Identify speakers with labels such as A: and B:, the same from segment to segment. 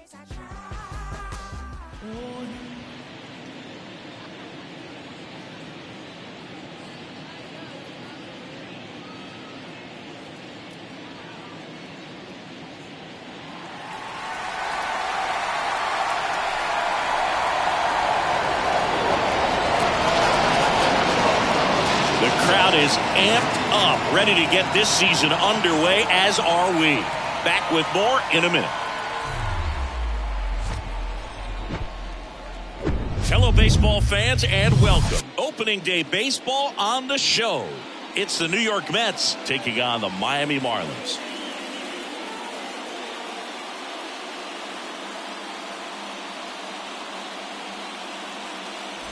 A: Crowd is amped up, ready to get this season underway, as are we. Back with more in a minute. Hello, baseball fans, and welcome. Opening day baseball on the show. It's the New York Mets taking on the Miami Marlins.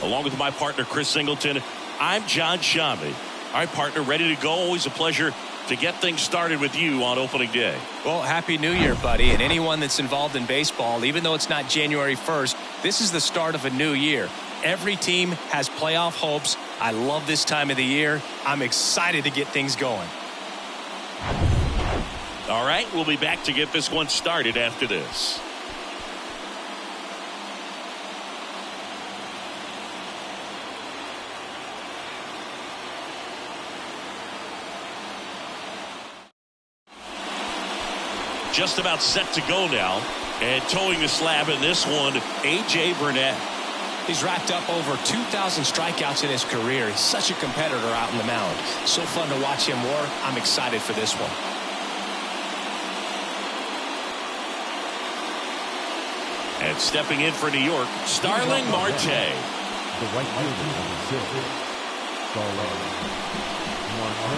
A: Along with my partner, Chris Singleton, I'm John Shambi. All right, partner, ready to go. Always a pleasure to get things started with you on opening day.
B: Well, Happy New Year, buddy. And anyone that's involved in baseball, even though it's not January 1st, this is the start of a new year. Every team has playoff hopes. I love this time of the year. I'm excited to get things going.
A: All right, we'll be back to get this one started after this. Just about set to go now, and towing the slab in this one, A.J. Burnett.
B: He's racked up over 2,000 strikeouts in his career. He's such a competitor out on the mound. So fun to watch him work. I'm excited for this one.
A: And stepping in for New York, Starling Marte.
C: The right fielder number 6, Starling Marte.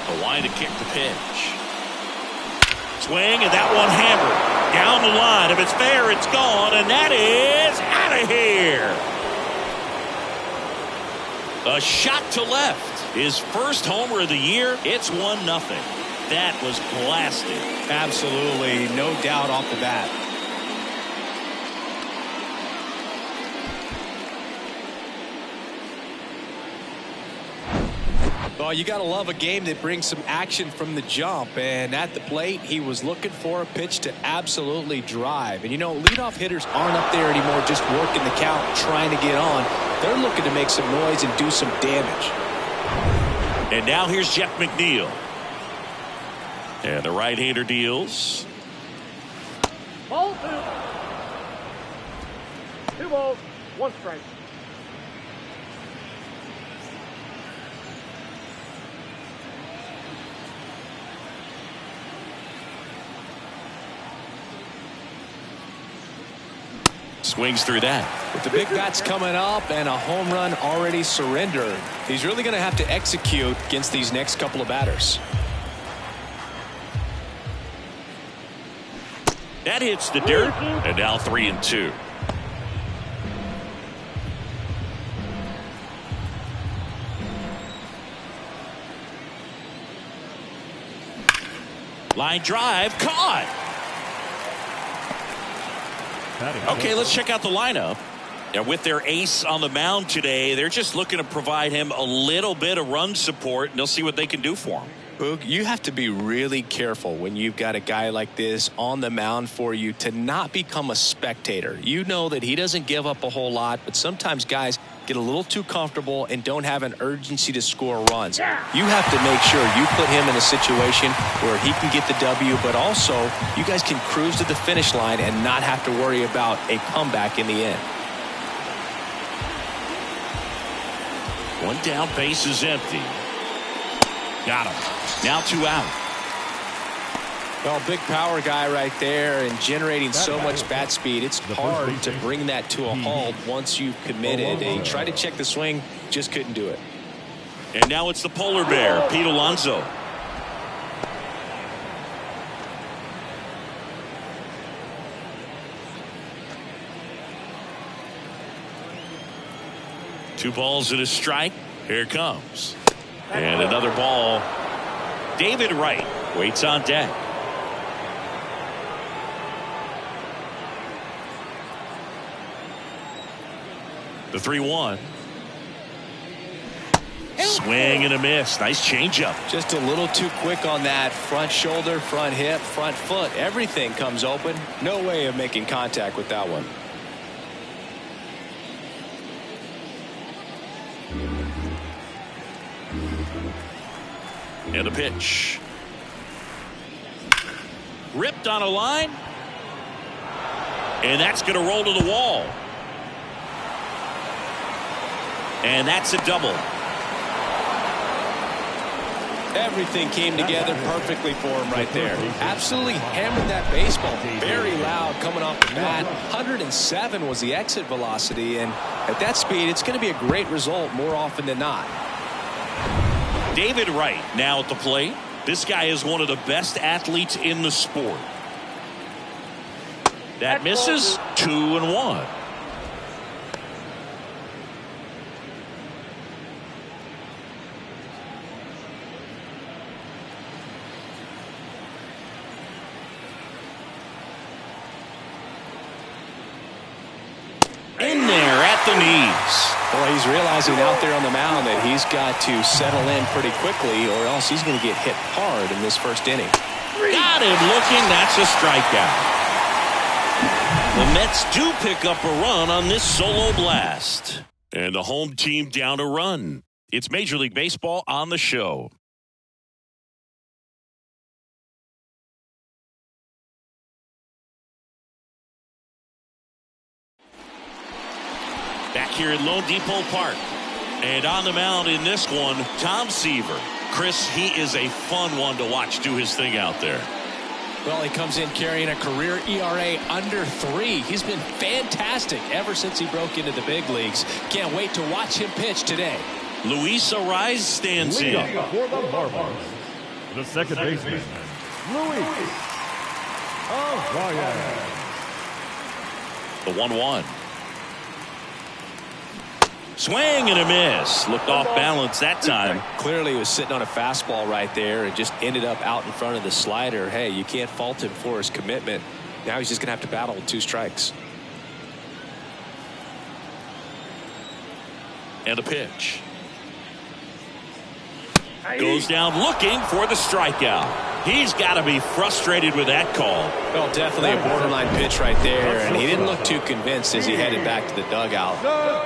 A: A line to kick the pitch. Swing, and that one hammered down the line. If it's fair, it's gone, and that is out of here. A shot to left. His first homer of the year. It's 1-0. That was blasted.
B: Absolutely, no doubt off the bat. Well, you got to love a game that brings some action from the jump. And at the plate, he was looking for a pitch to absolutely drive. And, you know, leadoff hitters aren't up there anymore just working the count, trying to get on. They're looking to make some noise and do some damage.
A: And now here's Jeff McNeil. And the right-hander deals.
D: Ball 2. 2 balls, 1 strike.
A: Swings through that.
B: With the big bats coming up and a home run already surrendered, he's really going to have to execute against these next couple of batters.
A: That hits the dirt, and now 3-2. Line drive, caught. Okay, let's check out the lineup. And with their ace on the mound today, they're just looking to provide him a little bit of run support, and they'll see what they can do for him.
B: Boog, you have to be really careful when you've got a guy like this on the mound for you to not become a spectator. You know that he doesn't give up a whole lot, but sometimes guys get a little too comfortable and don't have an urgency to score runs. You have to make sure you put him in a situation where he can get the W, but also you guys can cruise to the finish line and not have to worry about a comeback in the end.
A: One down, base is empty. Got him. Now 2 out.
B: Well, big power guy right there and generating so much bat speed. It's hard to bring that to a halt once you've committed. He tried to check the swing, just couldn't do it.
A: And now it's the polar bear, Pete Alonso. Two balls and a strike. Here it comes. And another ball. David Wright waits on deck. The 3-1. Swing and a miss. Nice changeup.
B: Just a little too quick on that. Front shoulder, front hip, front foot. Everything comes open. No way of making contact with that one.
A: And a pitch. Ripped on a line. And that's going to roll to the wall. And that's a double.
B: Everything came together perfectly for him right there. Absolutely hammered that baseball. Very loud coming off the bat. 107 was the exit velocity, and at that speed, it's going to be a great result more often than not.
A: David Wright now at the plate. This guy is one of the best athletes in the sport. That misses. 2-1. In there at the knees.
B: Boy, he's realizing out there on the mound that he's got to settle in pretty quickly or else he's going to get hit hard in this first inning.
A: Got him looking. That's a strikeout. The Mets do pick up a run on this solo blast. And the home team down a run. It's Major League Baseball on the show. Back here at Lone Depot Park. And on the mound in this one, Tom Seaver. Chris, he is a fun one to watch do his thing out there.
B: Well, he comes in carrying a career ERA under 3. He's been fantastic ever since he broke into the big leagues. Can't wait to watch him pitch today.
A: Luis Ariz stands in.
C: For the Marlins, the second baseman, Luis Ariz.
A: The 1-1. Swing and a miss. Looked off balance that time.
B: Clearly he was sitting on a fastball right there and just ended up out in front of the slider. Hey, you can't fault him for his commitment. Now he's just going to have to battle with 2 strikes.
A: And a pitch. Goes down looking for the strikeout. He's got to be frustrated with that call.
B: Well, definitely a borderline pitch right there, and he didn't look too convinced as he headed back to the dugout.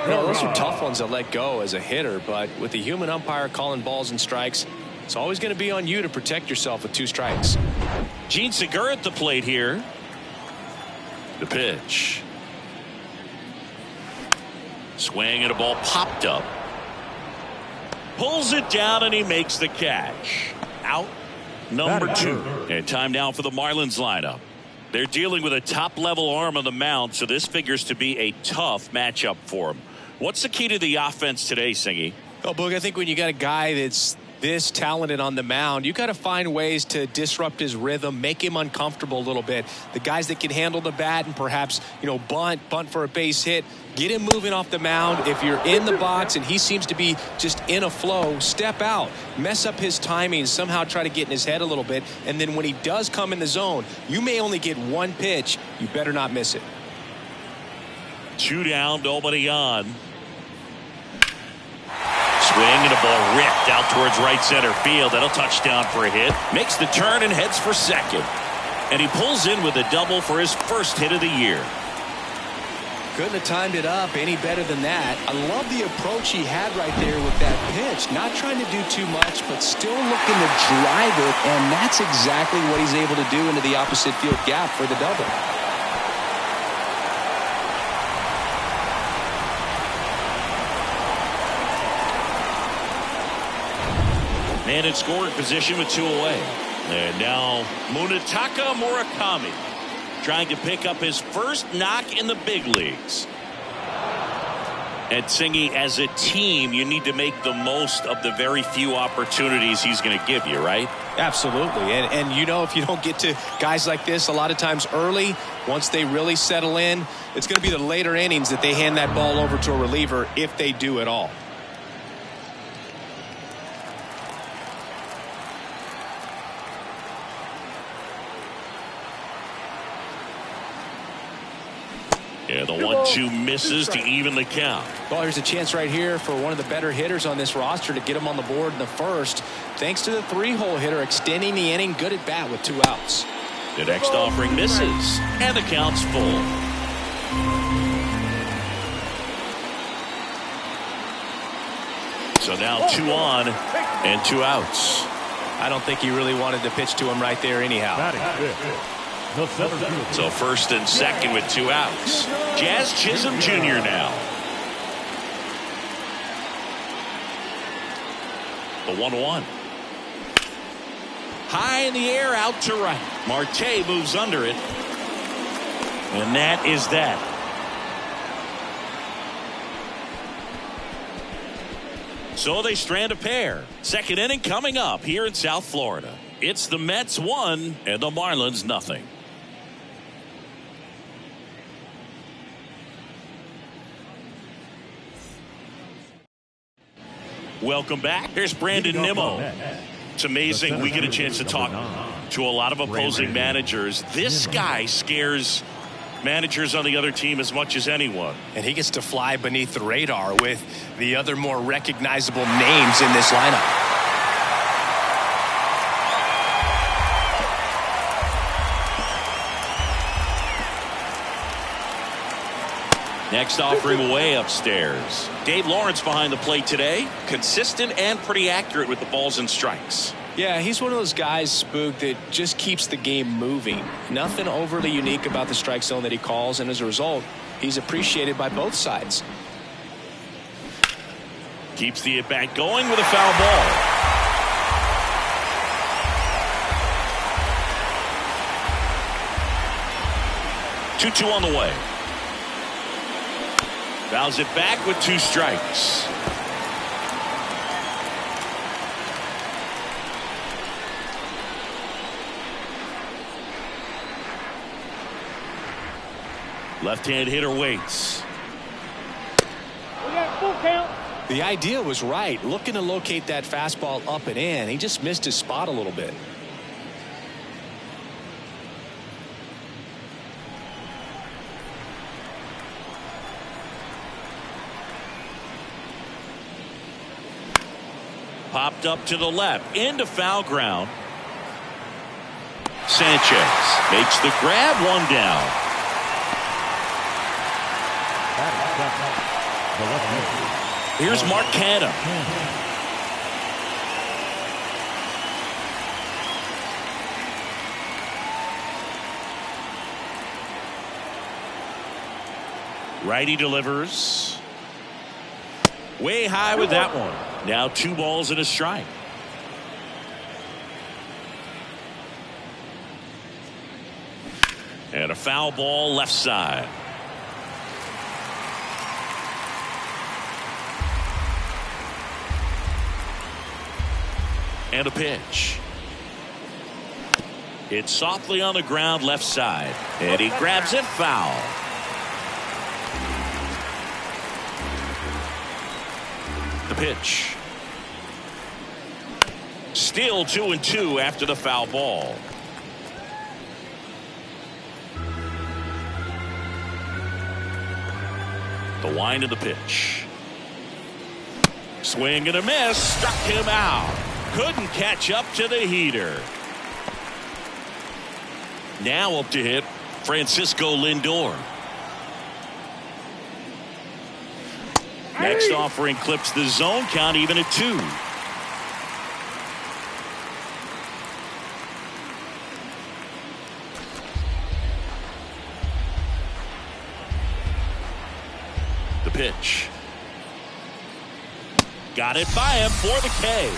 B: You know, those are tough ones to let go as a hitter, but with the human umpire calling balls and strikes, it's always going to be on you to protect yourself with 2 strikes.
A: Gene Segura at the plate here. The pitch. Swing and a ball popped up. Pulls it down and he makes the catch. Out number 2. And time now for the Marlins lineup. They're dealing with a top-level arm on the mound, so this figures to be a tough matchup for them. What's the key to the offense today, Singy?
B: Oh, Boog, I think when you got a guy that's this talented on the mound, you got to find ways to disrupt his rhythm, make him uncomfortable a little bit. The guys that can handle the bat and perhaps, you know, bunt for a base hit, get him moving off the mound. If you're in the box and he seems to be just in a flow, step out, mess up his timing, somehow try to get in his head a little bit. And then when he does come in the zone, you may only get 1 pitch. You better not miss it.
A: 2 down, nobody on. Swing and a ball ripped out towards right center field. That'll touchdown for a hit. Makes the turn and heads for second. And he pulls in with a double for his first hit of the year.
B: Couldn't have timed it up any better than that. I love the approach he had right there with that pitch. Not trying to do too much, but still looking to drive it. And that's exactly what he's able to do into the opposite field gap for the double.
A: Man in scoring position with 2 away. And now Munetaka Murakami trying to pick up his first knock in the big leagues. And Singy, as a team, you need to make the most of the very few opportunities he's going to give you, right?
B: Absolutely. And you know, if you don't get to guys like this a lot of times early, once they really settle in, it's going to be the later innings that they hand that ball over to a reliever if they do at all.
A: And the 1-2 misses to even the count.
B: Well, here's a chance right here for one of the better hitters on this roster to get him on the board in the first. Thanks to the 3-hole hitter extending the inning. Good at bat with 2 outs.
A: The next offering misses, and the count's full. So now 2 on and 2 outs.
B: I don't think he really wanted to pitch to him right there anyhow.
A: So first and second with 2 outs. Jazz Chisholm Jr. now. The 1-1. High in the air, out to right. Marte moves under it. And that is that. So they strand a pair. Second inning coming up here in South Florida. It's the Mets 1 and the Marlins nothing. Welcome back. Here's Brandon Nimmo. It's amazing we get a chance to talk to a lot of opposing managers. This guy scares managers on the other team as much as anyone.
B: And he gets to fly beneath the radar with the other more recognizable names in this lineup.
A: Next offering way upstairs. Dave Lawrence behind the plate today. Consistent and pretty accurate with the balls and strikes.
B: Yeah, he's one of those guys, Spook, that just keeps the game moving. Nothing overly unique about the strike zone that he calls, and as a result, he's appreciated by both sides.
A: Keeps the at-bat going with a foul ball. Two on the way. Fouls it back with 2 strikes. Left-hand hitter waits.
D: We got full count.
B: The idea was right, looking to locate that fastball up and in. He just missed his spot a little bit.
A: Popped up to the left, into foul ground. Sanchez makes the grab, 1 down. Here's Mark Canha. Righty delivers. Way high with that one. Now 2 balls and a strike. And a foul ball left side. And a pitch. It's softly on the ground left side. And he grabs it foul. The pitch. Still 2-2 after the foul ball. The wind of the pitch. Swing and a miss. Struck him out. Couldn't catch up to the heater. Now up to hit Francisco Lindor. Next offering clips the zone count even at 2. The pitch. Got it by him for the K.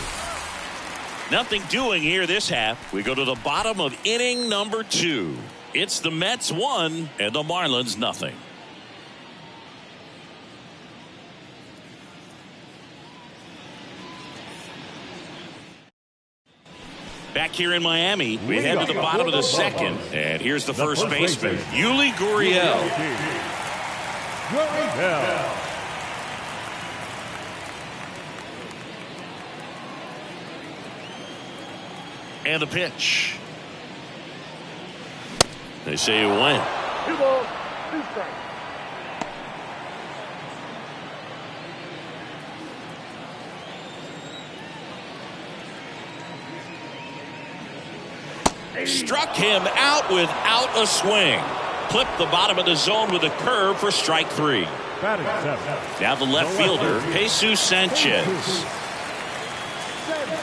A: Nothing doing here this half. We go to the bottom of inning number 2. It's the Mets 1 and the Marlins nothing. Back here in Miami, we head to the bottom of the second. And here's the first baseman, Yuli Gurriel. And the pitch. They say it went.
D: 2 balls, 2 strikes.
A: Struck him out without a swing. Clipped the bottom of the zone with a curve for strike 3.
C: Batting 7.
A: Now the left fielder, Jesus Sanchez.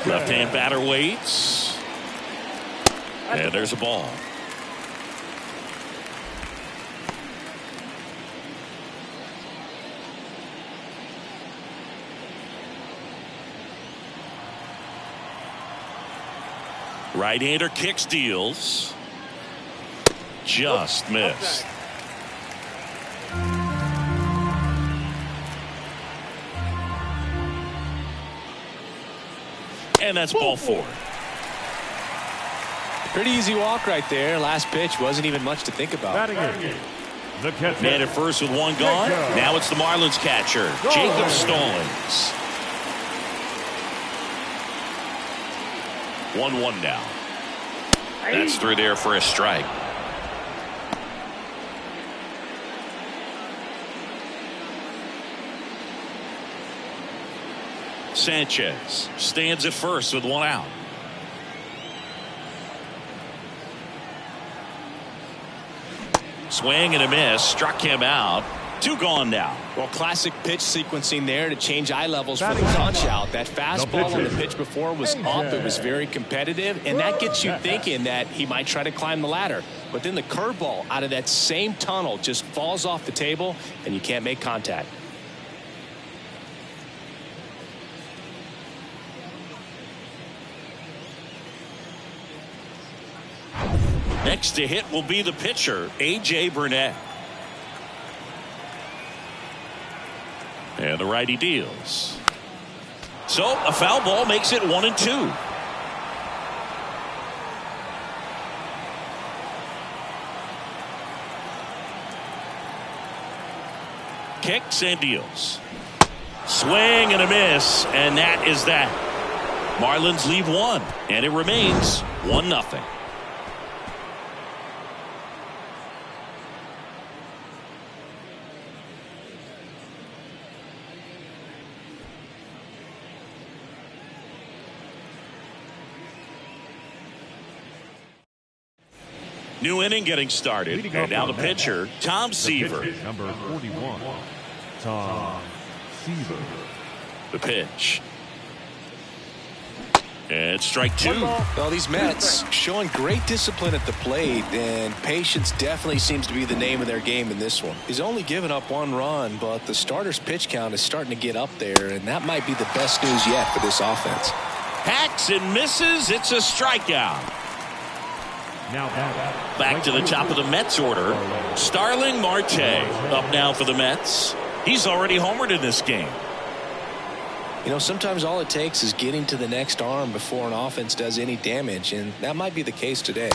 A: Left-hand batter waits. And there's a ball. Right-hander kicks, deals. Just missed. And that's ball 4.
B: Pretty easy walk right there. Last pitch wasn't even much to think about.
C: Batting 8. The catcher.
A: Man at first with one gone. Now it's the Marlins catcher, Jacob Stallings. 1-1 now. That's through there for a strike. Sanchez stands at first with one out. Swing and a miss. Struck him out. 2 gone now.
B: Well, classic pitch sequencing there to change eye levels for the punch out. That fastball on the pitch before was up. It was very competitive, and that gets you thinking that he might try to climb the ladder. But then the curveball out of that same tunnel just falls off the table, and you can't make contact.
A: Next to hit will be the pitcher, A.J. Burnett. And the righty deals. So a foul ball makes it 1-2. Kicks and deals. Swing and a miss, and that is that. Marlins leave 1, and it remains 1-0. New inning getting started. And now the pitcher, Tom Seaver.
C: Number 41, Tom Seaver.
A: The pitch. And strike 2.
B: Well, these Mets showing great discipline at the plate, and patience definitely seems to be the name of their game in this one. He's only given up 1 run, but the starter's pitch count is starting to get up there, and that might be the best news yet for this offense.
A: Hacks and misses. It's a strikeout.
C: Now
A: Back to the top of the Mets order. Starling Marte up now for the Mets. He's already homered in this game.
B: You know, sometimes all it takes is getting to the next arm before an offense does any damage, and that might be the case today.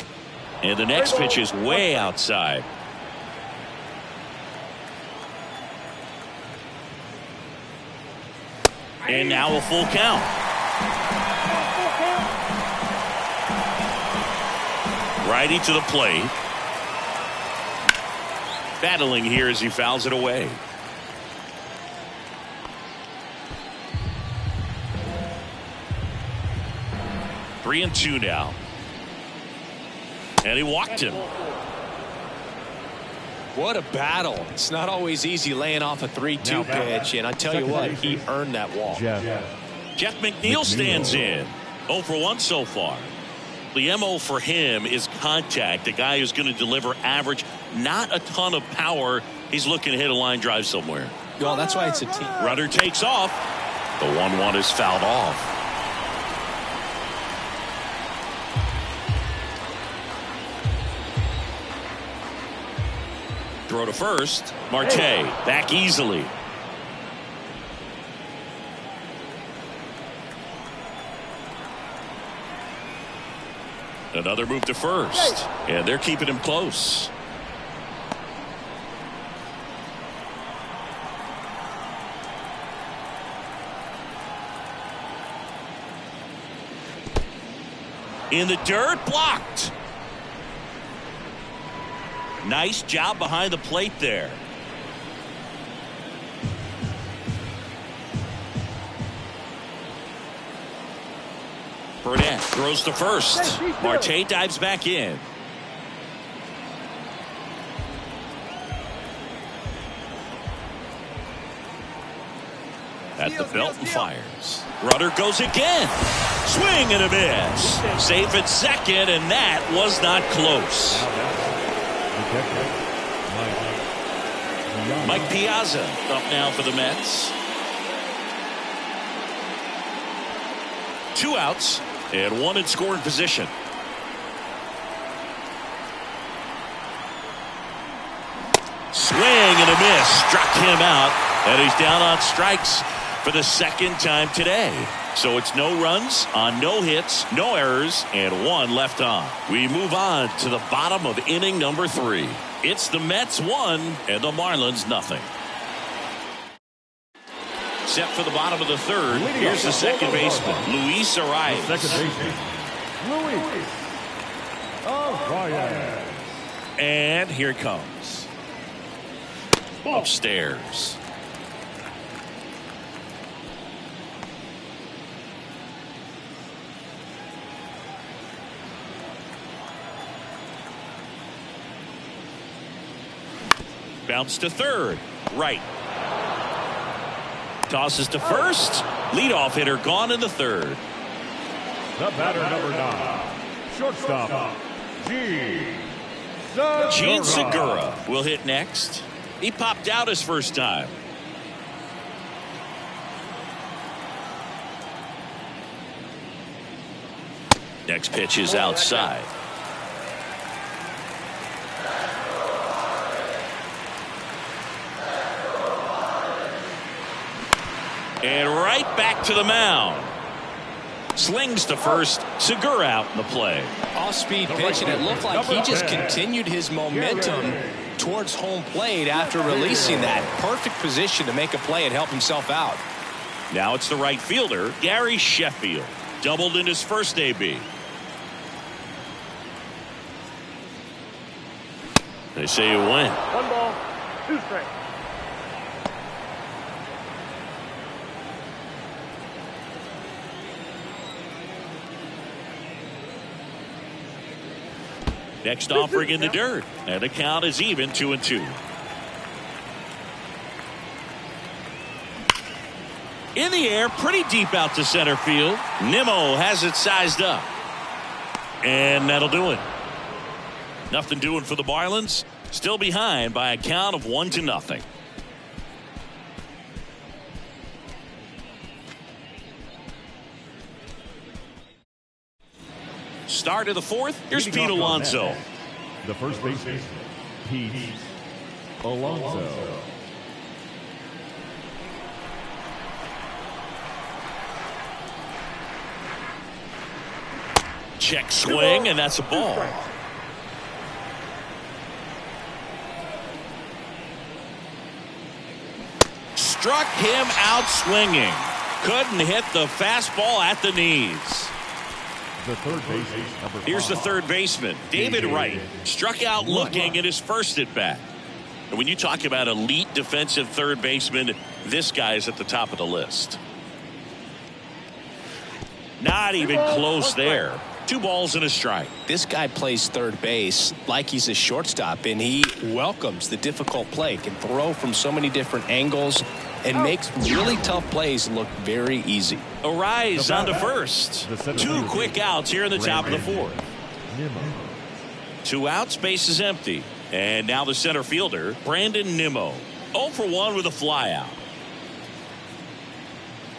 A: And the next pitch is way outside. And now a full count. Righty to the plate. Battling here as he fouls it away. Three and 2 now. And he walked him.
B: What a battle. It's not always easy laying off a 3-2 pitch, and I tell you what, he earned that walk.
A: Jeff McNeil stands in. 0 for 1 so far. The MO for him is contact. A guy who's going to deliver average, not a ton of power. He's looking to hit a line drive somewhere.
B: Well, that's why it's a team.
A: Runner takes off. The 1-1 is fouled off. Throw to first. Marte back easily. Another move to first. And they're keeping him close. In the dirt, blocked. Nice job behind the plate there. Burnett throws to first. Marte dives back in. At the belt and fires. Runner goes again. Swing and a miss. Safe at second, and that was not close. Mike Piazza up now for the Mets. 2 outs and 1 in scoring position. Swing and a miss. Struck him out, and he's down on strikes for the 2nd time today. So it's no runs on no hits, no errors, and 1 left on. We move on to the bottom of inning number 3. It's the Mets 1 and the Marlins nothing. Set for the bottom of the 3rd. Here's the second baseman, Luis Arias.
C: Second baseman, Luis Arias.
A: And here it comes. Upstairs. Bounce to third. Right. Tosses to first. Leadoff hitter gone in the 3rd.
C: The batter, number 9. Shortstop,
A: Gene Segura will hit next. He popped out his first time. Next pitch is outside. And right back to the mound. Slings to first. Segura out in the play.
B: Off-speed pitch, and it looked like he just continued his momentum towards home plate after releasing that. Perfect position to make a play and help himself out.
A: Now it's the right fielder, Gary Sheffield. Doubled in his first AB. They say you win.
D: 1 ball, 2 strikes.
A: Next offering in the dirt, and the count is even 2-2. In the air, pretty deep out to center field. Nimmo has it sized up, and that'll do it. Nothing doing for the Marlins. Still behind by a count of 1-0. Start of the 4th. Here's Pete Alonso.
C: The first baseman, Pete Alonso.
A: Check swing, and that's a ball. Struck him out swinging. Couldn't hit the fastball at the knees.
C: The third baseman, number 5.
A: Here's the third baseman, David Wright. Struck out looking at his first at bat. And when you talk about elite defensive third baseman, this guy is at the top of the list. Not even close there. 2 balls and a strike.
B: This guy plays third base like he's a shortstop, and he welcomes the difficult play. Can throw from so many different angles and makes really tough plays look very easy.
A: Arise on to first. 2 quick outs here in the top of the 4th. 2 outs, base is empty. And now the center fielder, Brandon Nimmo. 0 for 1 with a fly out.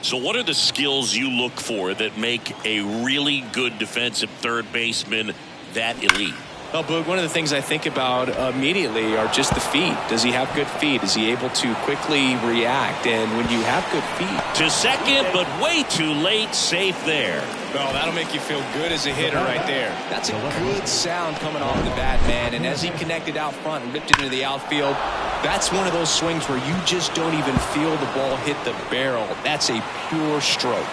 A: So what are the skills you look for that make a really good defensive third baseman that elite?
B: Well, Boog, one of the things I think about immediately are just the feet. Does he have good feet? Is he able to quickly react? And when you have good feet.
A: To second, but way too late, safe there.
B: Oh, that'll make you feel good as a hitter right there. That's a good sound coming off the bat, man. And as he connected out front and ripped it into the outfield, that's one of those swings where you just don't even feel the ball hit the barrel. That's a pure stroke.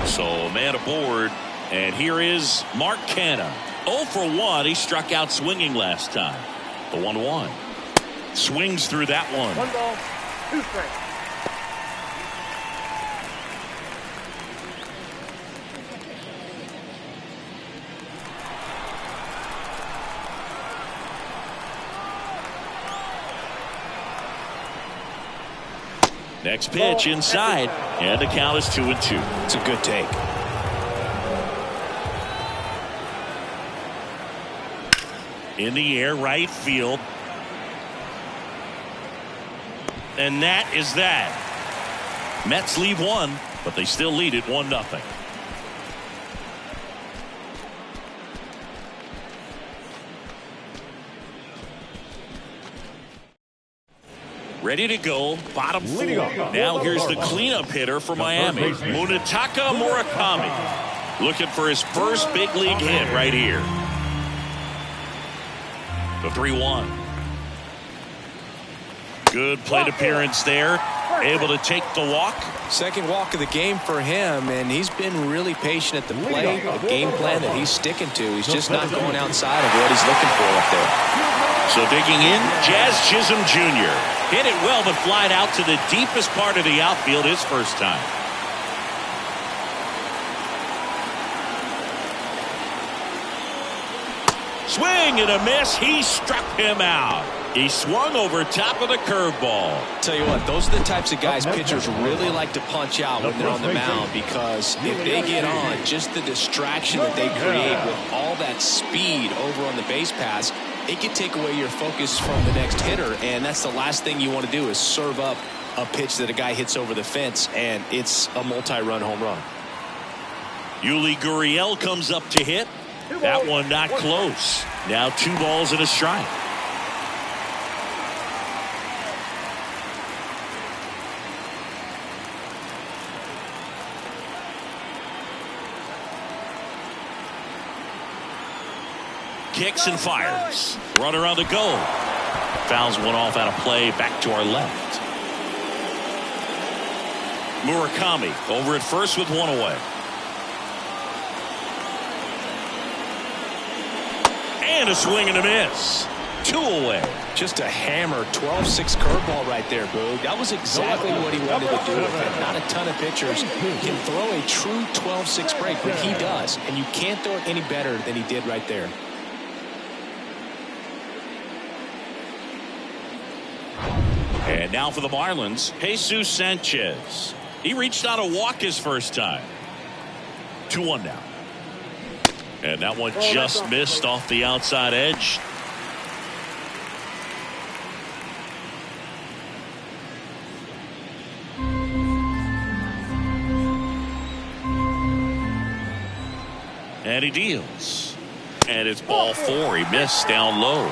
A: So a man aboard. And here is Mark Canha. 0 for 1. He struck out swinging last time. The 1-1. Swings through that one.
D: 1 ball, 2 strikes.
A: Next pitch inside, and the count is 2-2.
B: It's a good take.
A: In the air, right field. And that is that. Mets leave one, but they still lead it 1-0. Ready to go, bottom four. Now here's the cleanup hitter for Miami, Munetaka Murakami, looking for his first big league hit right here. The 3-1. Good plate appearance there. Able to take the walk.
B: Second walk of the game for him, and he's been really patient at the plate. The game plan that he's sticking to. He's just not going outside of what he's looking for up there.
A: So digging in, Jazz Chisholm Jr. hit it well, but flied out to the deepest part of the outfield his first time. Swing and a miss. He struck him out. He swung over top of the curveball.
B: Tell you what, those are the types of guys pitchers really like to punch out when they're on the mound, because if they get on, just the distraction that they create with all that speed over on the base pass, it can take away your focus from the next hitter, and that's the last thing you want to do is serve up a pitch that a guy hits over the fence, and it's a multi-run home run.
A: Yuli Gurriel comes up to hit. That one not close. Now 2 balls and a strike. Kicks and fires. Runner on the go. Fouls one off out of play. Back to our left. Murakami over at first with 1 away. And a swing and a miss. 2 away.
B: Just a hammer 12-6 curveball right there, Boog. That was exactly what he wanted to do with it. Not a ton of pitchers can throw a true 12-6 break, but he does. And you can't throw it any better than he did right there.
A: And now for the Marlins, Jesus Sanchez. He reached out a walk his first time. 2-1 now. And that one just missed off the outside edge. And he deals. And it's ball 4. He missed down low.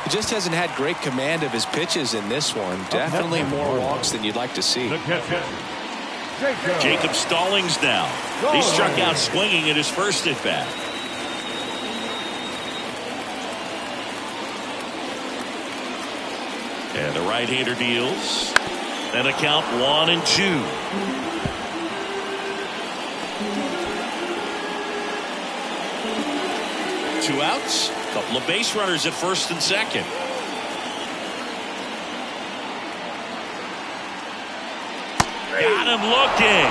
B: He just hasn't had great command of his pitches in this one. Definitely more walks than you'd like to see.
A: Jacob Stallings now. He struck out swinging at his first at bat. And the right-hander deals. And a count 1-2. Two outs. Couple of base runners at first and second. Got him looking.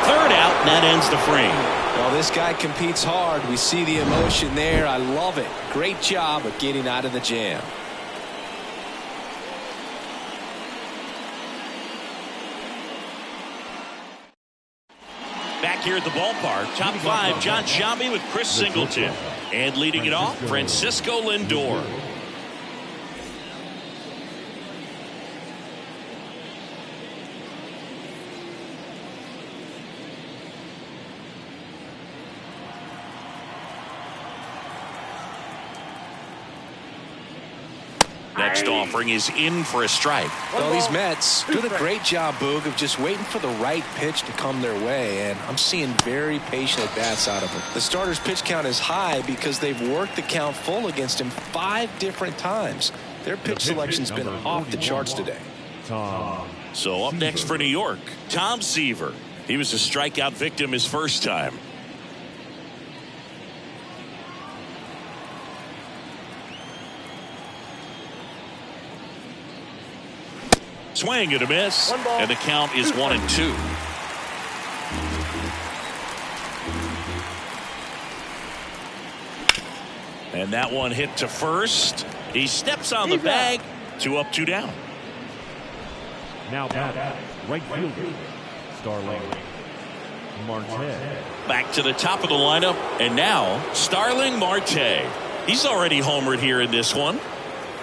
A: Third out, and that ends the frame.
B: Well, this guy competes hard. We see the emotion there. I love it. Great job of getting out of the jam.
A: Back here at the ballpark, top 5, John Sciambi with Chris Singleton. And leading it off, Francisco Lindor. Next offering is in for a strike.
B: Well, these Mets doing a great job, Boog, of just waiting for the right pitch to come their way, and I'm seeing very patient at-bats out of them. The starter's pitch count is high because they've worked the count full against him 5 different times. Their pitch selection's been off the charts today.
A: So up next for New York, Tom Seaver. He was a strikeout victim his first time. Swing and a miss, and the count is 1-2. And that one hit to first. He steps on the bag. 2 up, 2 down.
C: Now batting, right fielder, Starling Marte.
A: Back to the top of the lineup, and now Starling Marte. He's already homered here in this one.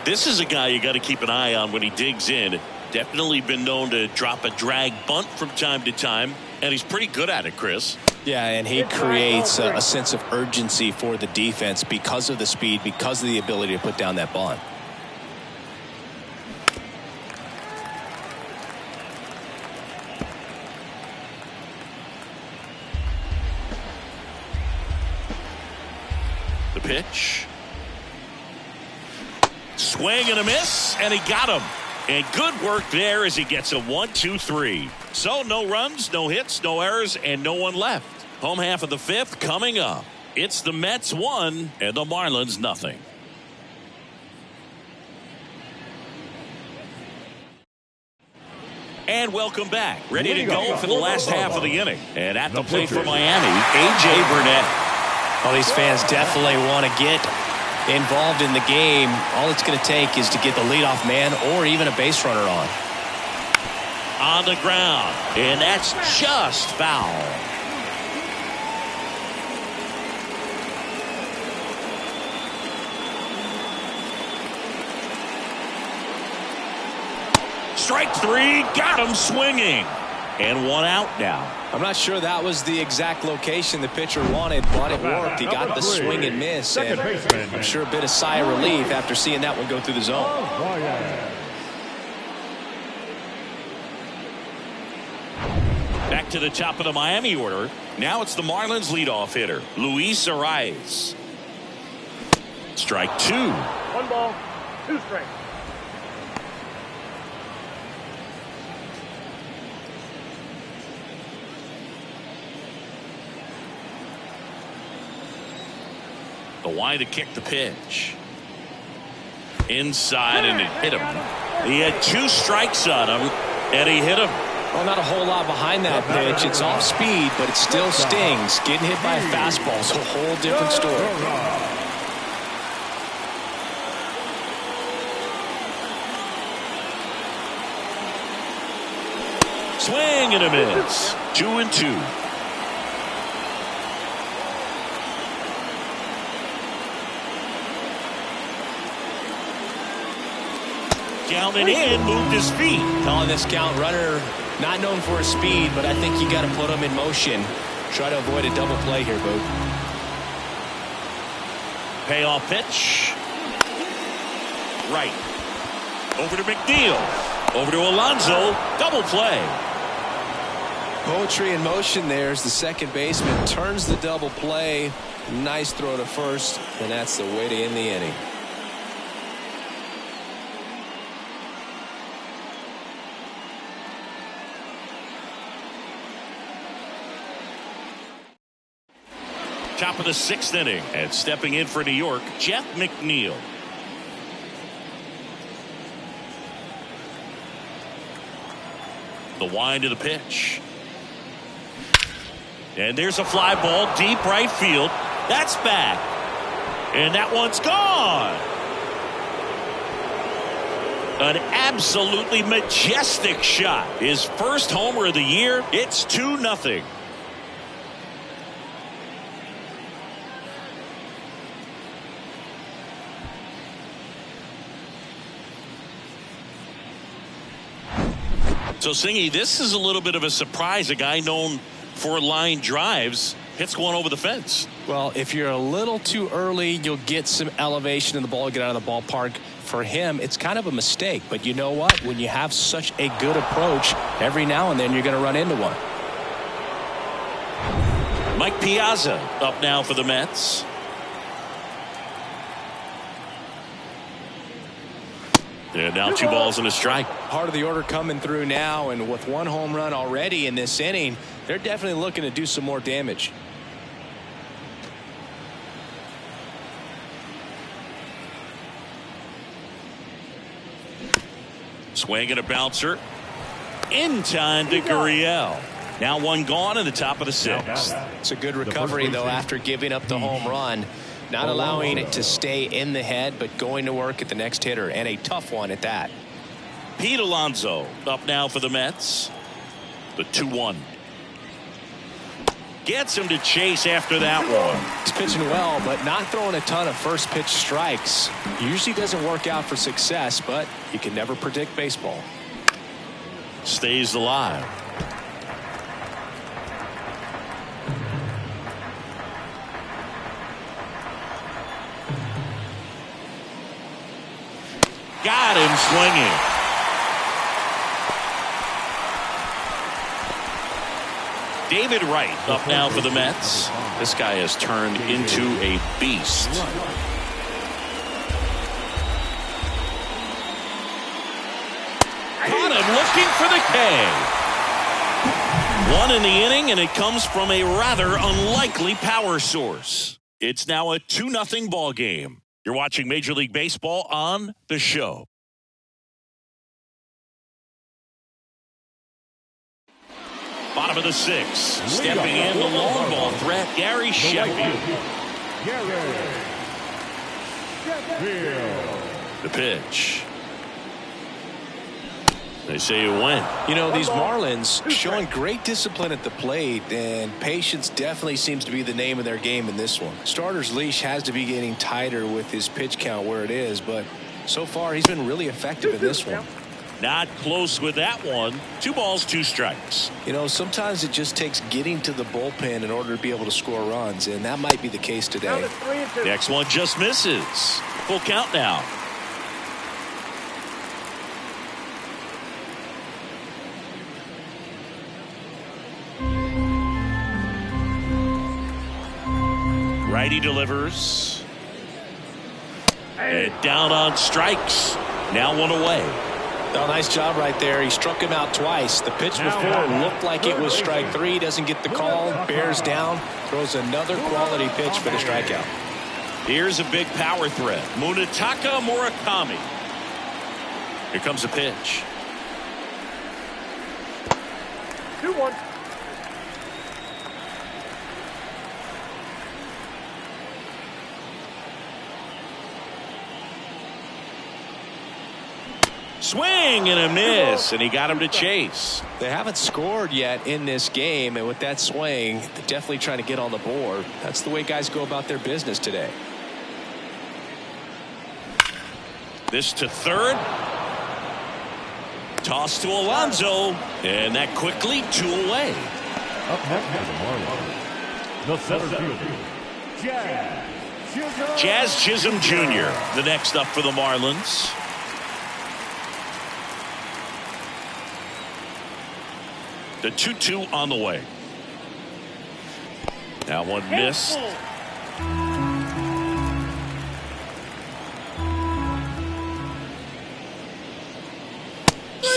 A: This is a guy you got to keep an eye on when he digs in. Definitely been known to drop a drag bunt from time to time, and he's pretty good at it, Chris.
B: Yeah, and he creates a sense of urgency for the defense because of the speed, because of the ability to put down that bunt.
A: The pitch. Swing and a miss, and he got him. And good work there as he gets a 1-2-3. So no runs, no hits, no errors, and no one left. Home half of the fifth coming up. It's the Mets 1 and the Marlins nothing. And welcome back. Ready to go for the last half of the inning. And at the plate for Miami, A.J. Burnett.
B: Well, these fans definitely want to get involved in the game. All it's going to take is to get the leadoff man or even a base runner
A: on the ground, and that's just foul. Strike three, got him swinging, and one out now.
B: I'm not sure that was the exact location the pitcher wanted, but it worked. He got the swing and miss, and I'm sure a bit of sigh of relief after seeing that one go through the zone.
A: Back to the top of the Miami order. Now it's the Marlins leadoff hitter, Luis Arias. Strike two.
D: 1 ball, 2 strikes.
A: The wide to kick the pitch. Inside, and it hit him. He had 2 strikes on him, and he hit him.
B: Well, not a whole lot behind that pitch. It's off speed, but it still stings. Getting hit by a fastball is a whole different story.
A: Swing and a miss. 2-2. Counted in, moved his feet.
B: Calling this count, runner not known for his speed, but I think you got to put him in motion. Try to avoid a double play here, Boog.
A: Payoff pitch. Right. Over to McNeil. Over to Alonso. Double play.
B: Poetry in motion there as the second baseman turns the double play. Nice throw to first, and that's the way to end the inning.
A: Top of the 6th inning, and stepping in for New York, Jeff McNeil. The wind of the pitch. And there's a fly ball deep right field. That's back. And that one's gone. An absolutely majestic shot. His first homer of the year. It's 2-0. So, Singy, this is a little bit of a surprise. A guy known for line drives hits one over the fence.
B: Well, if you're a little too early, you'll get some elevation in the ball, get out of the ballpark. For him, it's kind of a mistake. But you know what? When you have such a good approach, every now and then you're going to run into one.
A: Mike Piazza up now for the Mets. And now 2 balls and a strike.
B: Part of the order coming through now, and with 1 home run already in this inning, they're definitely looking to do some more damage.
A: Swing and a bouncer. In time to Gurriel. Now 1 gone in the top of the 6th.
B: It's a good recovery, though, after giving up the home run. Not allowing it to stay in the head, but going to work at the next hitter, and a tough one at that.
A: Pete Alonso up now for the Mets. The 2-1. Gets him to chase after that one.
B: He's pitching well, but not throwing a ton of first pitch strikes. Usually doesn't work out for success, but you can never predict baseball.
A: Stays alive. Got him swinging. David Wright up now for the Mets. This guy has turned into a beast. Caught him looking for the K. One in the inning, and it comes from a rather unlikely power source. It's now a 2-0 ball game. You're watching Major League Baseball on The Show. Bottom of the 6th. Stepping in the long ball threat, Gary Sheffield. The pitch. They say it went.
B: You know, these Marlins showing great discipline at the plate, and patience definitely seems to be the name of their game in this one. Starter's leash has to be getting tighter with his pitch count where it is, but so far he's been really effective in this one.
A: Not close with that one. 2 balls, 2 strikes.
B: You know, sometimes it just takes getting to the bullpen in order to be able to score runs, and that might be the case today.
A: Next one just misses. Full count now. Righty delivers. And down on strikes. Now 1 away.
B: Oh, nice job right there. He struck him out twice. The pitch before looked like it was strike 3. Doesn't get the call. Bears down. Throws another quality pitch for the strikeout.
A: Here's a big power threat. Munetaka Murakami. Here comes a pitch.
D: 2-1.
A: Swing and a miss, and he got him to chase.
B: They haven't scored yet in this game, and with that swing, they're definitely trying to get on the board. That's the way guys go about their business today.
A: This to third. Toss to Alonso, and that quickly 2 away.
C: Up next for the Marlins, the center fielder,
A: Jazz Chisholm Jr. the next up for the Marlins. The 2-2 on the way. That one missed.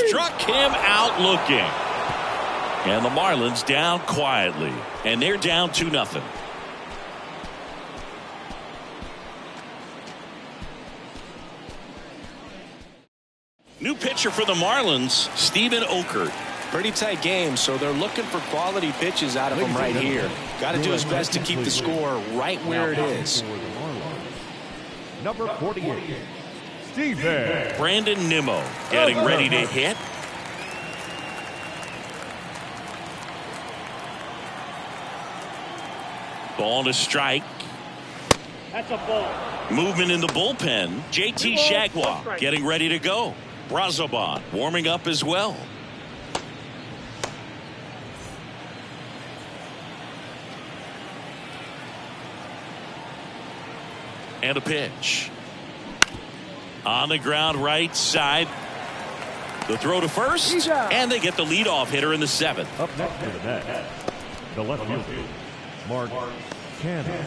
A: Struck him out looking. And the Marlins down quietly. And they're down 2-0. New pitcher for the Marlins, Steven Okert.
B: Pretty tight game, so they're looking for quality pitches out of him right here. Got to do his best to keep the score right where it is.
C: Number 48, Steven.
A: Brandon Nimmo getting ready to hit. Ball to strike.
D: That's a ball.
A: Movement in the bullpen. JT Shagwa getting ready to go. Brazoban warming up as well. And a pitch. On the ground right side. The throw to first. And they get the leadoff hitter in the 7th.
C: Up next for the Nets, the left fielder, Mark Canha.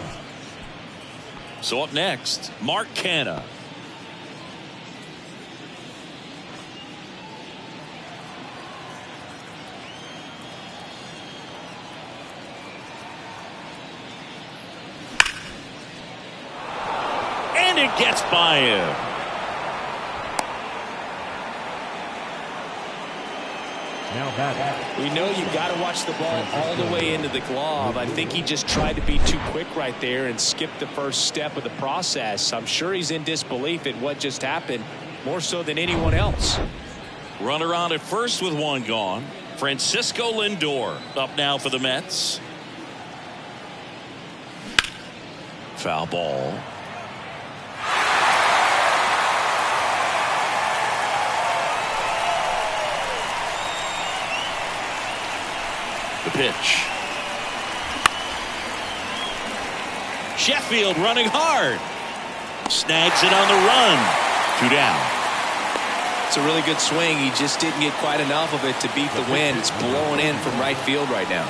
A: So up next, Mark Canha. And it gets by him.
C: Now batting.
B: We know you got to watch the ball all the way into the glove. I think he just tried to be too quick right there and skipped the first step of the process. I'm sure he's in disbelief at what just happened, more so than anyone else.
A: Runner on at first with one gone. Francisco Lindor up now for the Mets. Foul ball. The pitch. Sheffield running hard. Snags it on the run. 2 down.
B: It's a really good swing. He just didn't get quite enough of it to beat the wind. It's blowing in from right field right now.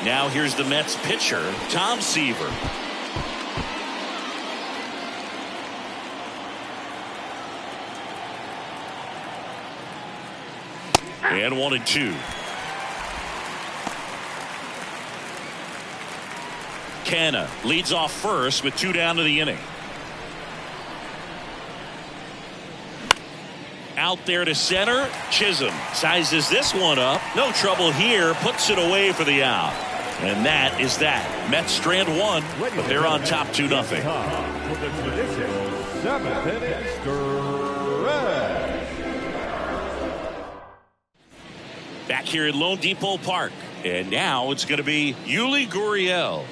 A: Now here's the Mets pitcher, Tom Seaver. And 1-2. Canna leads off first with 2 down to the inning. Out there to center. Chisholm sizes this one up. No trouble here. Puts it away for the out. And that is that. Mets strand 1, but they're on top 2-0.
C: For the traditional 7th inning stretch.
A: Back here at Lone Depot Park. And now it's going to be Yuli Gurriel.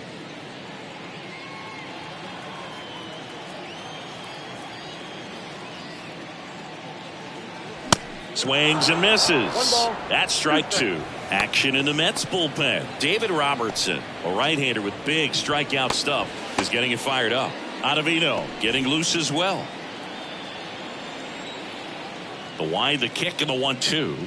A: Swings and misses. That's strike 2. Action in the Mets bullpen. David Robertson, a right-hander with big strikeout stuff, is getting it fired up. Ottavino getting loose as well. The wide, the kick, and the 1-2.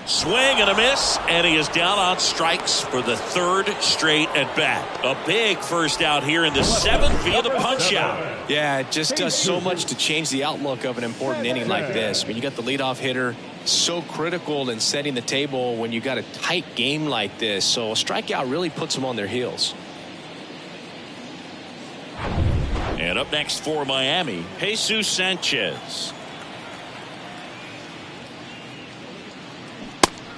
A: Swing and a miss, and he is down on strikes for the 3rd straight at bat. A big first out here in the 7th via the punch out.
B: Yeah, it just does so much to change the outlook of an important inning like this. I mean, you got the leadoff hitter, so critical in setting the table when you got a tight game like this. So a strikeout really puts them on their heels.
A: And up next for Miami, Jesus Sanchez.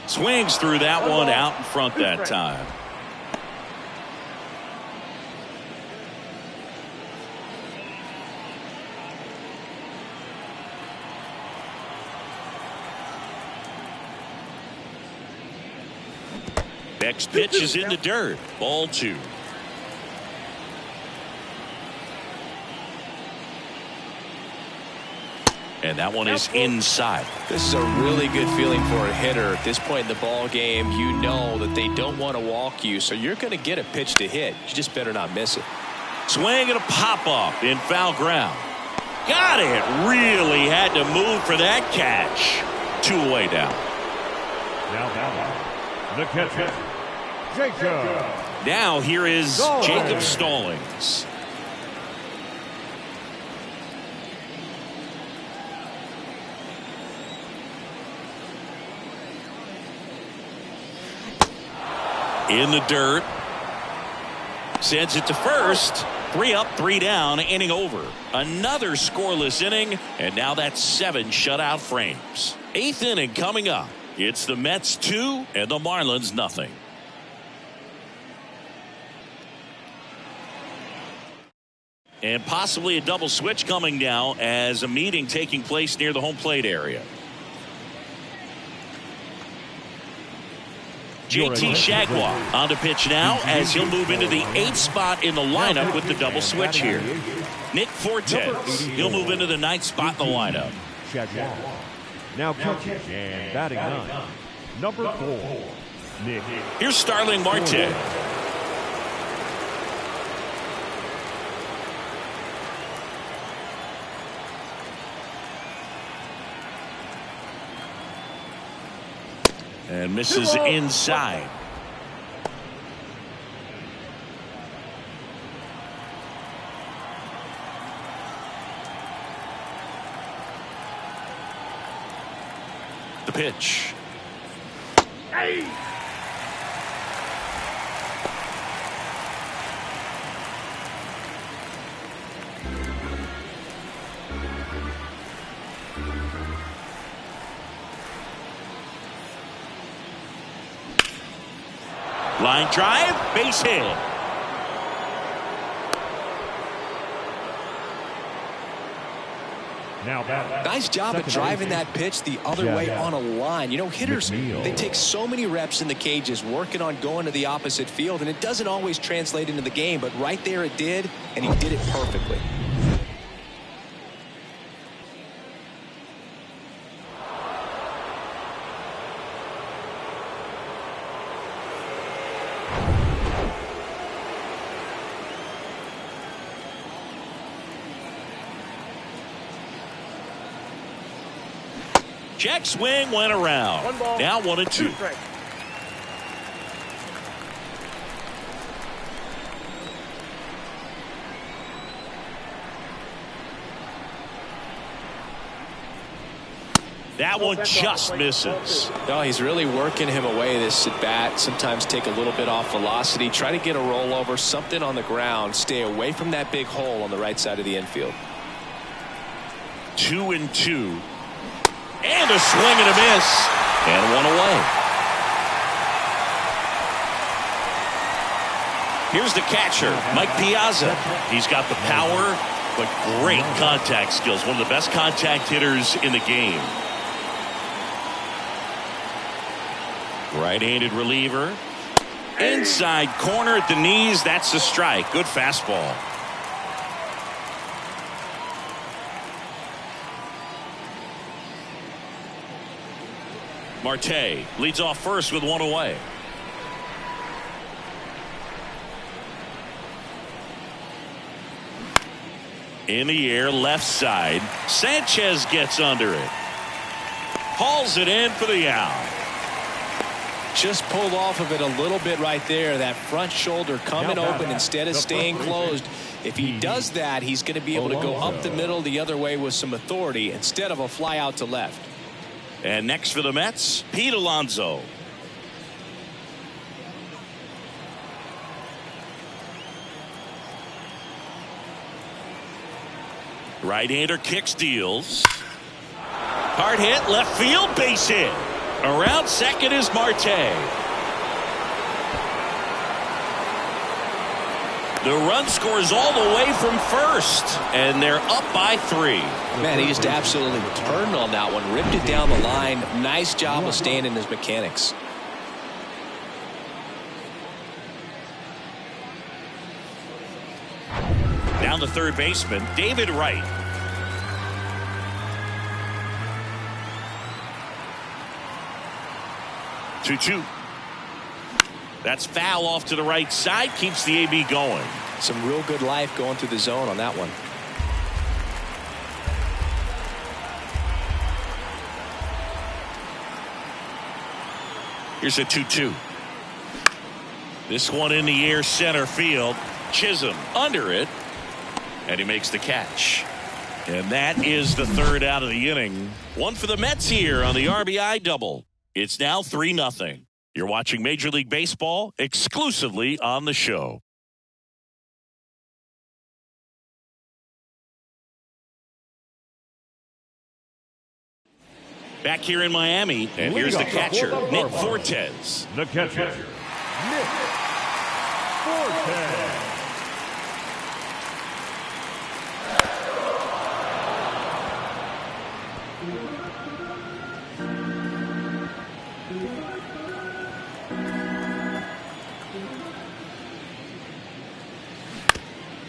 A: Swings through that one out in front that time. Next pitch is in the dirt. Ball 2. And that one is inside.
B: This is a really good feeling for a hitter at this point in the ball game. You know that they don't want to walk you, so you're going to get a pitch to hit. You just better not miss it.
A: Swing and a pop up in foul ground. Got it. Really had to move for that catch. 2 away now.
C: Now the catcher, Jacob.
A: Now here is Jacob Stallings. In the dirt. Sends it to first. 3 up, 3 down, inning over. Another scoreless inning, and now that's 7 shutout frames. 8th inning coming up. It's the Mets 2 and the Marlins nothing. And possibly a double switch coming now as a meeting taking place near the home plate area. JT Shagwar on the pitch now as he'll move into the 8th spot in the lineup with the double switch here. Nick Fortes, he'll move into the 9th spot in the lineup.
C: Shagwar. Now catching and batting 9, number 4, Nick.
A: Here's Starling Marte. And misses inside. The pitch.
D: Hey.
A: Line drive, base hit.
B: Nice job of driving that pitch the other way on a line. You know, hitters, they take so many reps in the cages working on going to the opposite field, and it doesn't always translate into the game, but right there it did, and he did it perfectly.
A: Check swing went around. Now 1-2. That one just misses.
B: No, he's really working him away this at bat. Sometimes take a little bit off velocity. Try to get a rollover, something on the ground. Stay away from that big hole on the right side of the infield.
A: 2-2. And a swing and a miss. And one away. Here's the catcher, Mike Piazza. He's got the power, but great contact skills. One of the best contact hitters in the game. Right-handed reliever. Inside corner at the knees. That's the strike. Good fastball. Marte leads off first with one away. In the air, left side. Sanchez gets under it. Hauls it in for the out.
B: Just pulled off of it a little bit right there. That front shoulder coming open instead of staying closed. If he does that, he's going to be able to go up the middle the other way with some authority instead of a fly out to left.
A: And next for the Mets, Pete Alonso. Right-hander kicks, deals. Hard hit, left field, base hit. Around second is Marte. The run scores all the way from first, and they're up by 3.
B: Man, he just absolutely turned on that one, ripped it down the line. Nice job of staying in his mechanics.
A: Down the third baseman, David Wright. Two. That's foul off to the right side. Keeps the AB going.
B: Some real good life going through the zone on that one.
A: Here's a 2-2. This one in the air, center field. Chisholm under it. And he makes the catch. And that is the third out of the inning. One for the Mets here on the RBI double. It's now 3-0. You're watching Major League Baseball exclusively on the show. Back here in Miami, and here's the catcher, Nick Fortes.
C: The catcher, Nick Fortes.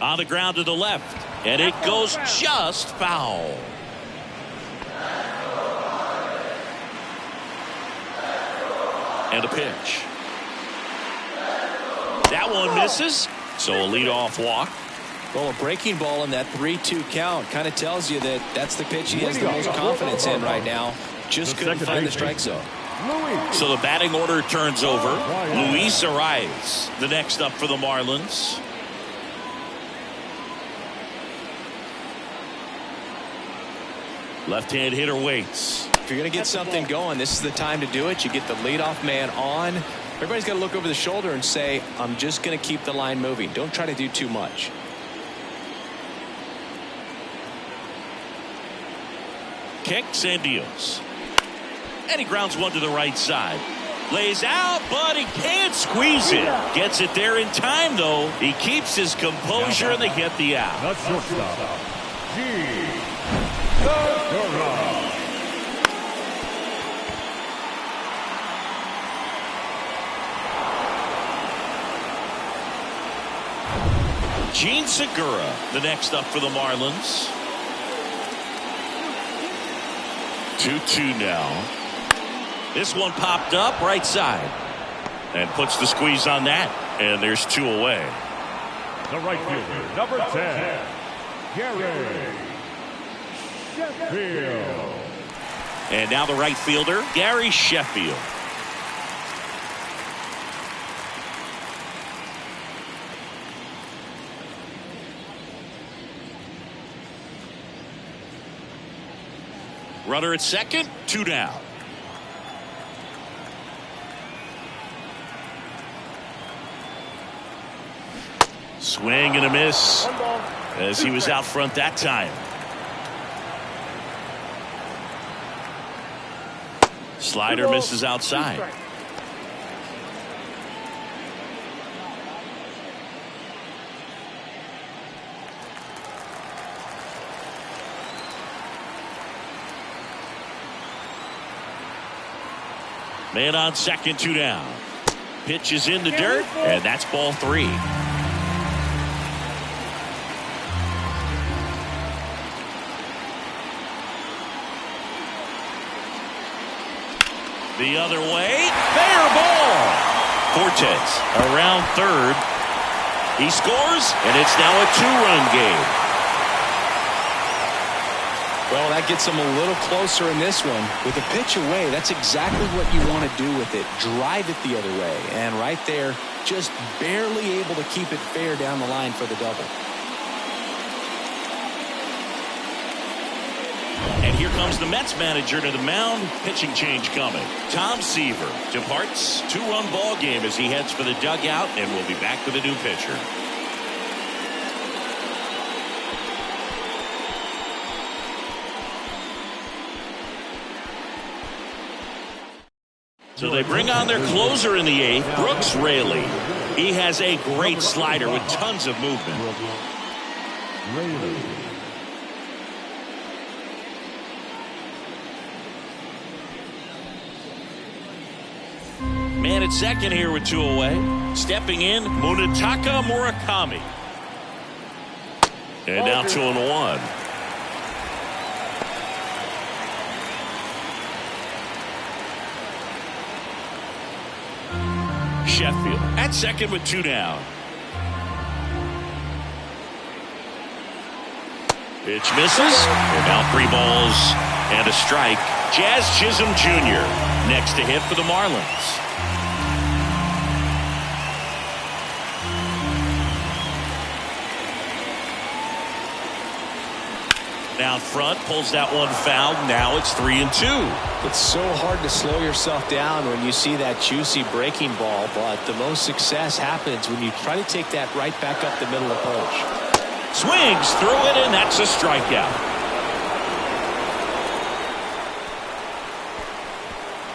A: On the ground to the left, and it goes just foul. And a pitch. That one misses, so a leadoff walk.
B: Well, a breaking ball in that 3-2 count kind of tells you that that's the pitch he has the most confidence in right now. Just couldn't find the strike zone.
A: So the batting order turns over. Luis Arias, the next up for the Marlins. Left-hand hitter waits.
B: If you're going to get something going, this is the time to do it. You get the leadoff man on. Everybody's got to look over the shoulder and say, I'm just going to keep the line moving. Don't try to do too much.
A: Kicks and deals. And he grounds one to the right side. Lays out, but he can't squeeze it. Gets it there in time, though. He keeps his composure, and they get the out.
C: The shortstop, G.
A: Gene Segura, the next up for the Marlins. 2-2 now. This one popped up right side and puts the squeeze on that, and there's 2 away.
C: The right fielder, number 10, Gary Sheffield.
A: And now the right fielder, Gary Sheffield. Runner at second, 2 down. Swing and a miss as he was out front that time. Slider misses outside. Man on second, 2 down. Pitch is in the dirt, and that's ball 3. The other way, fair ball. Fortes around third. He scores, and it's now a 2-run game.
B: Well, that gets them a little closer in this one. With a pitch away, that's exactly what you want to do with it. Drive it the other way. And right there, just barely able to keep it fair down the line for the double.
A: And here comes the Mets manager to the mound. Pitching change coming. Tom Seaver departs. 2-run ball game as he heads for the dugout, and we'll be back with a new pitcher. So they bring on their closer in the 8th, Brooks Raley. He has a great slider with tons of movement. Man at second here with 2 away. Stepping in, Munetaka Murakami. And now 2-1. Sheffield at second with 2 down. Pitch misses. And now 3 balls and a strike. Jazz Chisholm Jr. next to hit for the Marlins. Down front, pulls that one foul. Now it's 3-2.
B: It's so hard to slow yourself down when you see that juicy breaking ball, but the most success happens when you try to take that right back up the middle approach.
A: Swings through it, and that's a strikeout.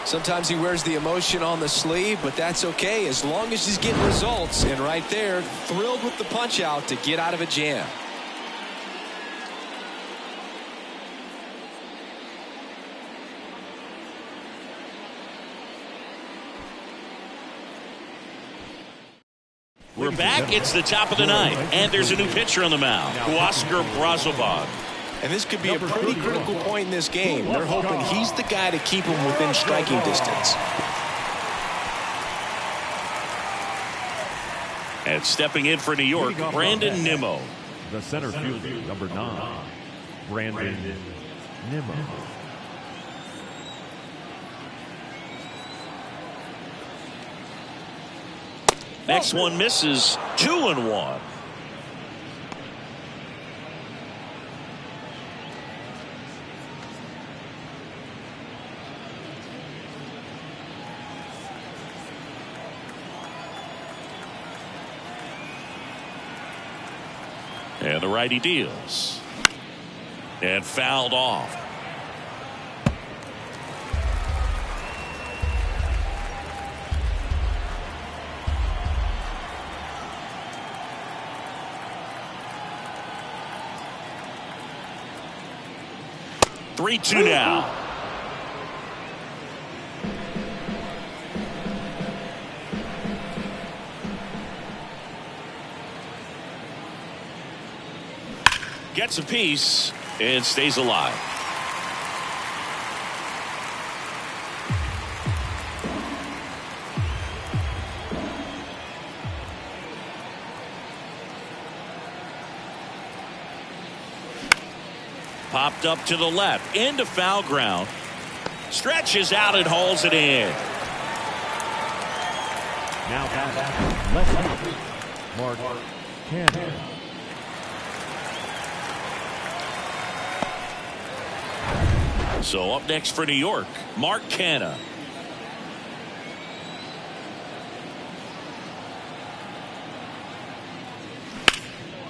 B: Sometimes he wears the emotion on the sleeve, but that's okay as long as he's getting results. And right there, thrilled with the punch out to get out of a jam.
A: We're back. It's the top of the 9th, and there's a new pitcher on the mound, Oscar Brazovan.
B: And this could be a pretty critical point in this game. They're hoping he's the guy to keep him within striking distance.
A: And stepping in for New York, Brandon Nimmo.
C: The center fielder, number 9, Brandon Nimmo.
A: Next one misses. 2-1. And the righty deals. And fouled off. 3-2 now. Gets a piece and stays alive. Popped up to the left into foul ground. Stretches out and hauls it in.
C: Now batting, left-hander, Mark Cannon.
A: So up next for New York, Mark Canha.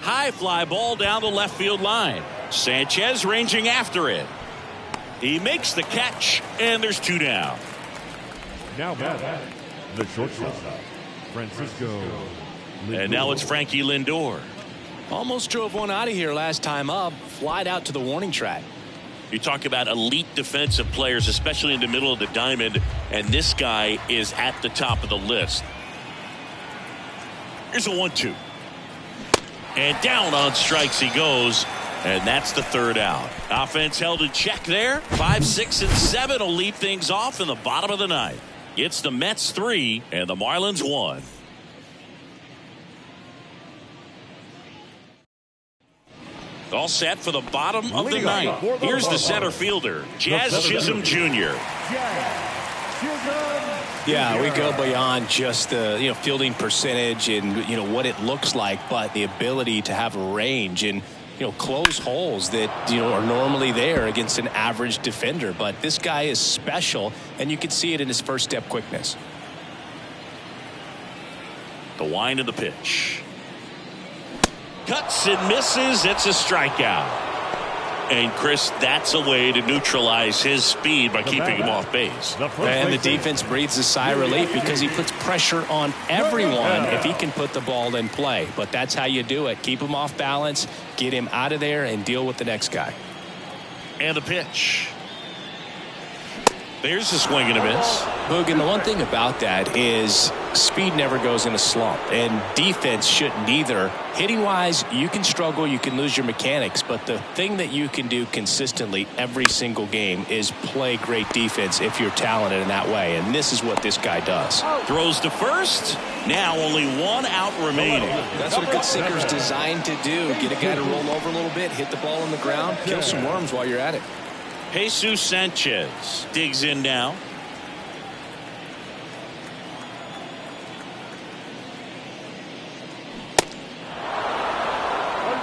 A: High fly ball down the left field line. Sanchez ranging after it. He makes the catch, and there's 2 down.
C: Now batting, the shortstop, Francisco Lindor.
A: And now it's Frankie Lindor.
B: Almost drove one out of here last time up. Flied out to the warning track.
A: You talk about elite defensive players, especially in the middle of the diamond, and this guy is at the top of the list. Here's a 1-2. And down on strikes he goes, and that's the 3rd out. Offense held in check there. 5, 6, and 7 will lead things off in the bottom of the 9th. It's the Mets 3 and the Marlins 1. All set for the bottom of the 9th. Here's the center fielder, Jazz Chisholm Jr.
B: Yeah, we go beyond just the fielding percentage and what it looks like, but the ability to have range and close holes that are normally there against an average defender. But this guy is special, and you can see it in his first step quickness.
A: The wind of the pitch. Cuts and misses. It's a strikeout. And Chris, that's a way to neutralize his speed by keeping him off base.
B: And the defense breathes a sigh of relief because he puts pressure on everyone if he can put the ball in play. But that's how you do it. Keep him off balance, get him out of there, and deal with the next guy.
A: And the pitch. There's a swing and a miss.
B: Boog, and the one thing about that is speed never goes in a slump, and defense shouldn't either. Hitting wise, you can struggle, you can lose your mechanics, but the thing that you can do consistently every single game is play great defense if you're talented in that way, and this is what this guy does.
A: Throws to first. Now only 1 out remaining.
B: That's what a good sinker is designed to do. Get a guy to roll over a little bit, hit the ball on the ground, kill some worms while you're at it.
A: Jesus Sanchez digs in now.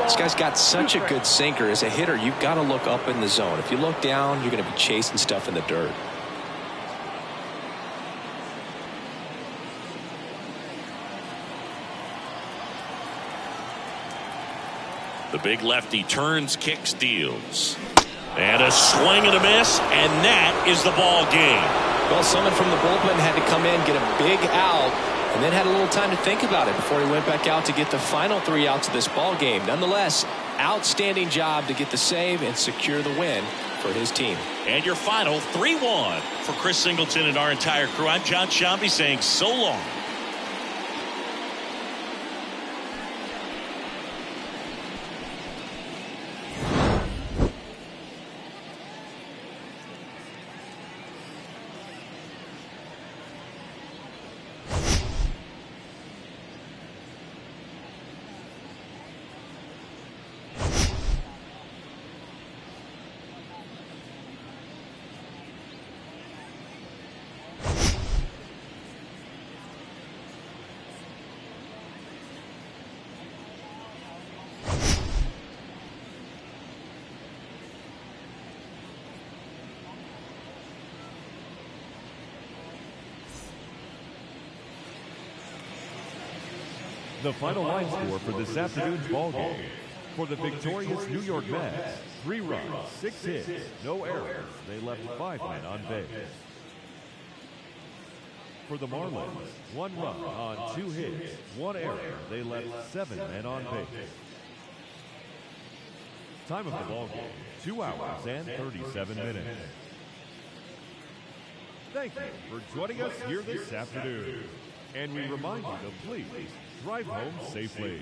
B: This guy's got such a good sinker. As a hitter, you've got to look up in the zone. If you look down, you're going to be chasing stuff in the dirt.
A: The big lefty turns, kicks, deals. And a swing and a miss, and that is the ball game.
B: Well, someone from the bullpen had to come in, get a big out, and then had a little time to think about it before he went back out to get the final 3 outs of this ball game. Nonetheless, outstanding job to get the save and secure the win for his team.
A: And your final 3-1 for Chris Singleton and our entire crew. I'm John Shambi saying so long.
C: The final line score for this afternoon's ball game. For the victorious New York Mets, 3 runs, 6 hits, no errors. They left 5 men on base. For the Marlins, 1 run on 2 hits, 1 error. They left 7 men on base. Time of the ball game, 2 hours and 37 minutes. Thank you for joining us here this afternoon. And we remind you to please drive home safely.